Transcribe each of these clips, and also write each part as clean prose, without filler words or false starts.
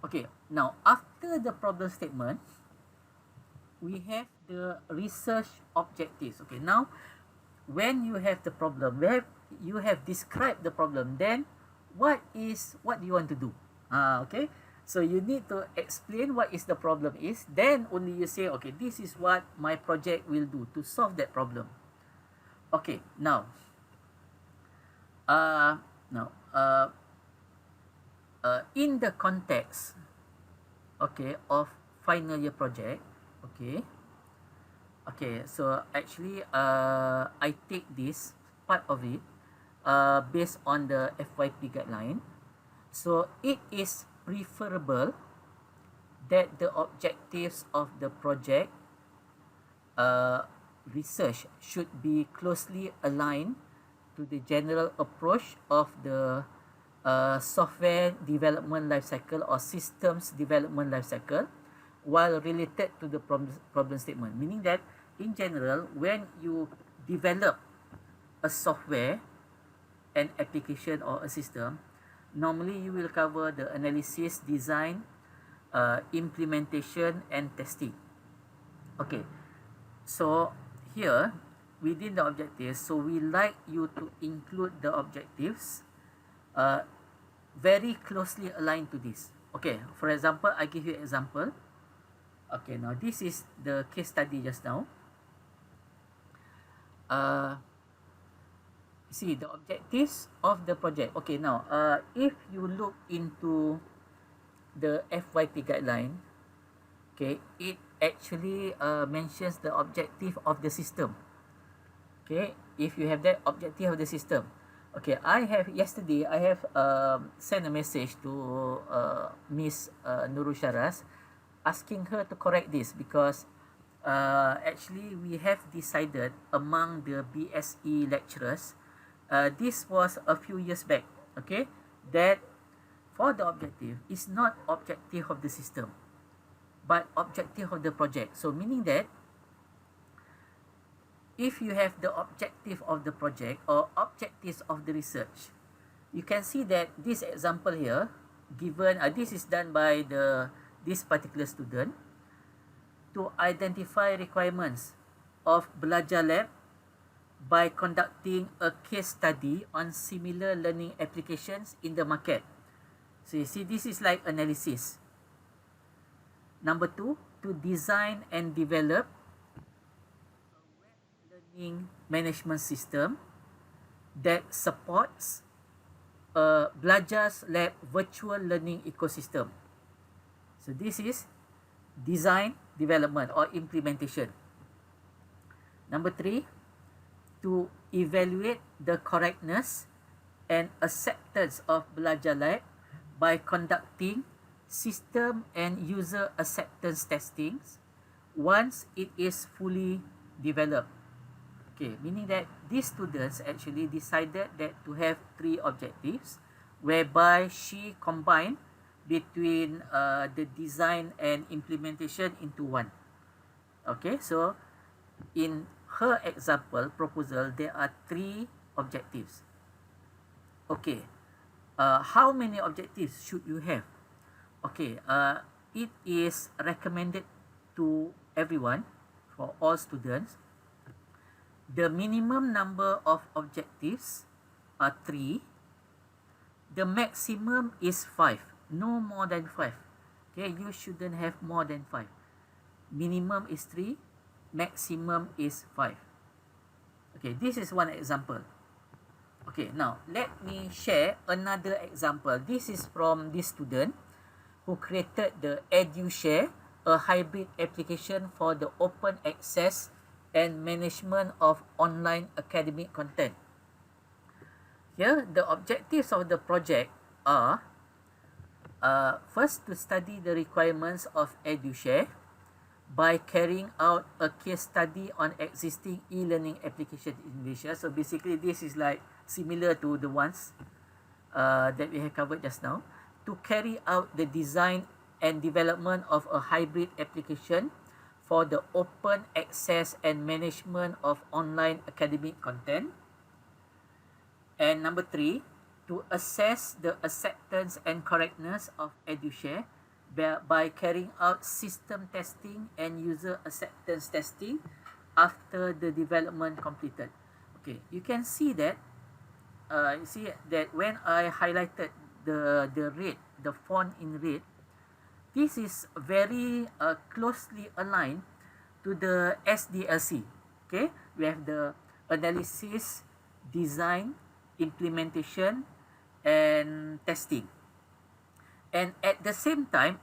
Okay, now after the problem statement, we have the research objectives. Okay, now when you have the problem, where you have described the problem, then what do you want to do? Okay, so you need to explain what is the problem is, then only you say, okay, this is what my project will do to solve that problem. Okay, uh now in the context, okay, of final year project. Okay, okay, so actually I take this part of it based on the FYP guideline. So it is preferable that the objectives of the project uh, research should be closely aligned to the general approach of the software development lifecycle or systems development lifecycle, while related to the problem statement. Meaning that in general, when you develop a software, an application or a system, normally you will cover the analysis, design, implementation and testing. Okay, so here within the objectives, so we like you to include the objectives uh, very closely aligned to this. Okay, for example, I give you an example. Okay, now this is the case study just now. Uh, see the objectives of the project. Okay, now if you look into the FYP guideline, okay, it actually mentions the objective of the system. Okay, if you have that objective of the system. Okay, yesterday I have sent a message to Miss Nurul Sharas, asking her to correct this, because actually we have decided among the BSE lecturers, this was a few years back, okay, that for the objective is not objective of the system, but objective of the project. So meaning that if you have the objective of the project or objectives of the research, you can see that this example here given, this is done by this particular student to identify requirements of Belajar Lab by conducting a case study on similar learning applications in the market. So you see, this is like analysis. Number 2, to design and develop a web learning management system that supports a Belajar Lab virtual learning ecosystem. So this is design, development or implementation. Number 3, to evaluate the correctness and acceptance of Belajar Lab by conducting system and user acceptance testings once it is fully developed. Okay, meaning that these students actually decided that to have 3 objectives, whereby she combined between the design and implementation into one. Okay, so in her example proposal, there are 3 objectives. Okay, how many objectives should you have? Okay, it is recommended to everyone, for all students. The minimum number of objectives are 3. The maximum is 5. No more than 5. Okay, you shouldn't have more than 5. Minimum is 3. Maximum is 5. Okay, this is one example. Okay, now let me share another example. This is from this student who created the EduShare, a hybrid application for the open access and management of online academic content. Here, the objectives of the project are first, to study the requirements of EduShare by carrying out a case study on existing e-learning application in Malaysia. So basically, this is like similar to the ones that we have covered just now. To carry out the design and development of a hybrid application for the open access and management of online academic content. And number 3, to assess the acceptance and correctness of EduShare by carrying out system testing and user acceptance testing after the development completed. Okay, you can see that you see that when I highlighted the red, the font in red, this is very closely aligned to the SDLC. Okay, we have the analysis, design, implementation, and testing. And at the same time,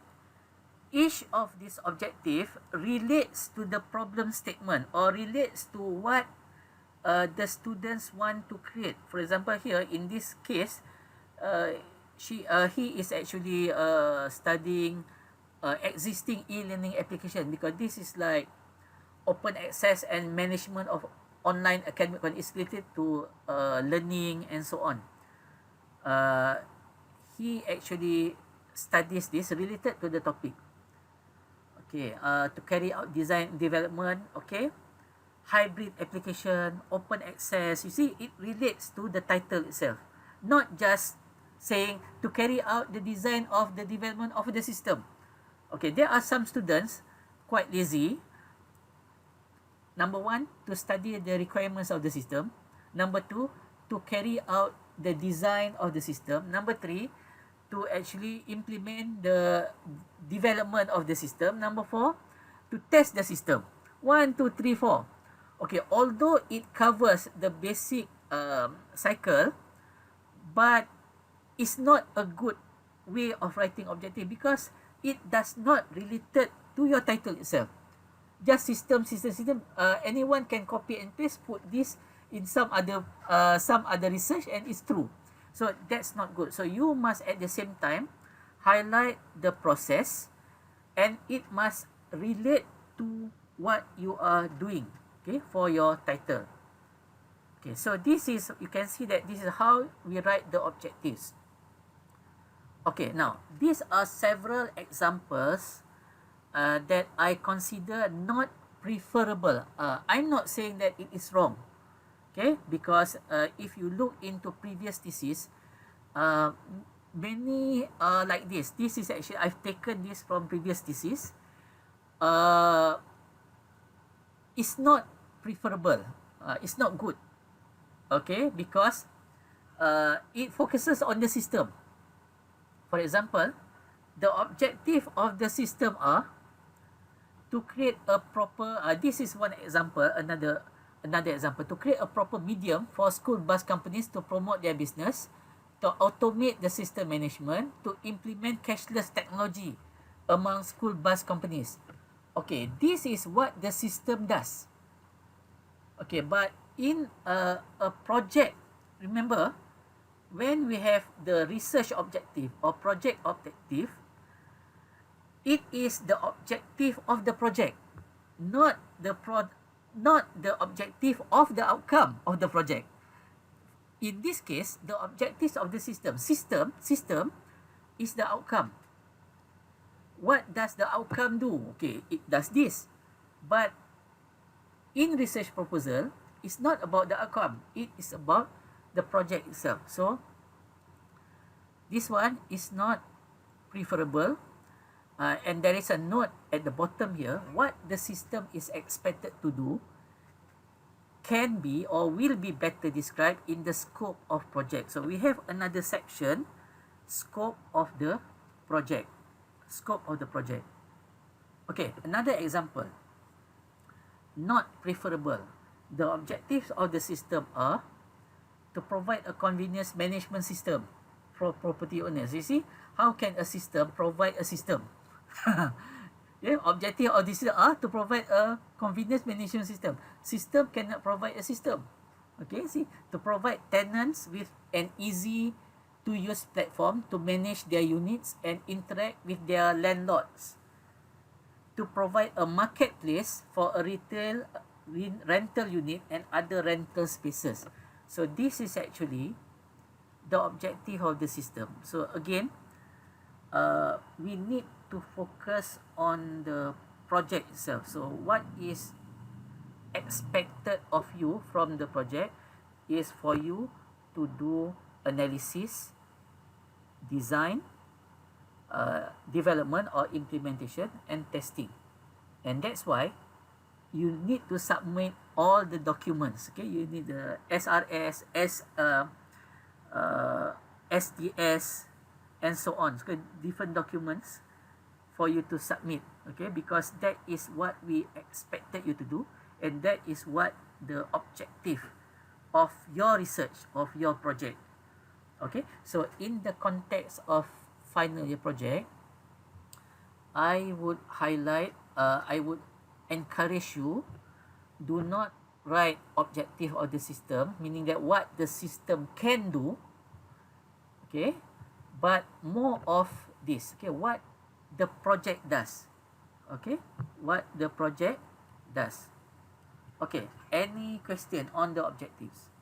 each of these objective relates to the problem statement or relates to what the students want to create. For example, here in this case, he is actually studying existing e-learning application, because this is like open access and management of online academic content. Is related to learning and so on. He actually studies this related to the topic. Okay, to carry out design development, okay, hybrid application, open access. You see, it relates to the title itself, not just saying to carry out the design of the development of the system. Okay, there are some students quite lazy. Number one, to study the requirements of the system. Number two, to carry out the design of the system. Number three, to actually implement the development of the system. Number four, to test the system. 1, 2, 3, 4. Okay, although it covers the basic cycle, but it's not a good way of writing objective, because it does not related to your title itself. Just system. Anyone can copy and paste, put this in some other research, and it's true. So that's not good. So you must at the same time highlight the process, and it must relate to what you are doing, okay, for your title. Okay, so this is, you can see that this is how we write the objectives. Okay, now these are several examples that I consider not preferable. I'm not saying that it is wrong, okay, because if you look into previous thesis, many like this. This is actually, I've taken this from previous thesis. It's not preferable. It's not good, okay, because it focuses on the system. For example, the objective of the system are to create a proper, this is one example, another example, to create a proper medium for school bus companies to promote their business, to automate the system management, to implement cashless technology among school bus companies. Okay, this is what the system does. Okay, but in a project, remember, when we have the research objective or project objective, it is the objective of the project, not the objective of the outcome of the project. In this case, the objectives of the system is the outcome. What does the outcome do? Okay, it does this. But in research proposal, it's not about the outcome. It is about the project itself. So this one is not preferable. And there is a note at the bottom here. What the system is expected to do can be or will be better described in the scope of project. So we have another section, scope of the project. Scope of the project. Okay, another example. Not preferable. The objectives of the system are to provide a convenience management system for property owners. You see, how can a system provide a system? Yeah, objective of this are to provide a convenience management system. System cannot provide a system. Okay, see, to provide tenants with an easy to use platform to manage their units and interact with their landlords. To provide a marketplace for a retail rental unit and other rental spaces. So this is actually the objective of the system. So again, we need to focus on the project itself. So what is expected of you from the project is for you to do analysis, design, development or implementation and testing. And that's why you need to submit all the documents. Okay, you need the SRS, SDS, and so on. So different documents for you to submit. Okay, because that is what we expected you to do, and that is what the objective of your research, of your project. Okay, so in the context of final year project, I would highlight, I would encourage you, do not write objective of the system, meaning that what the system can do, okay, but more of this, okay, what the project does, okay, what the project does. Okay, any question on the objectives?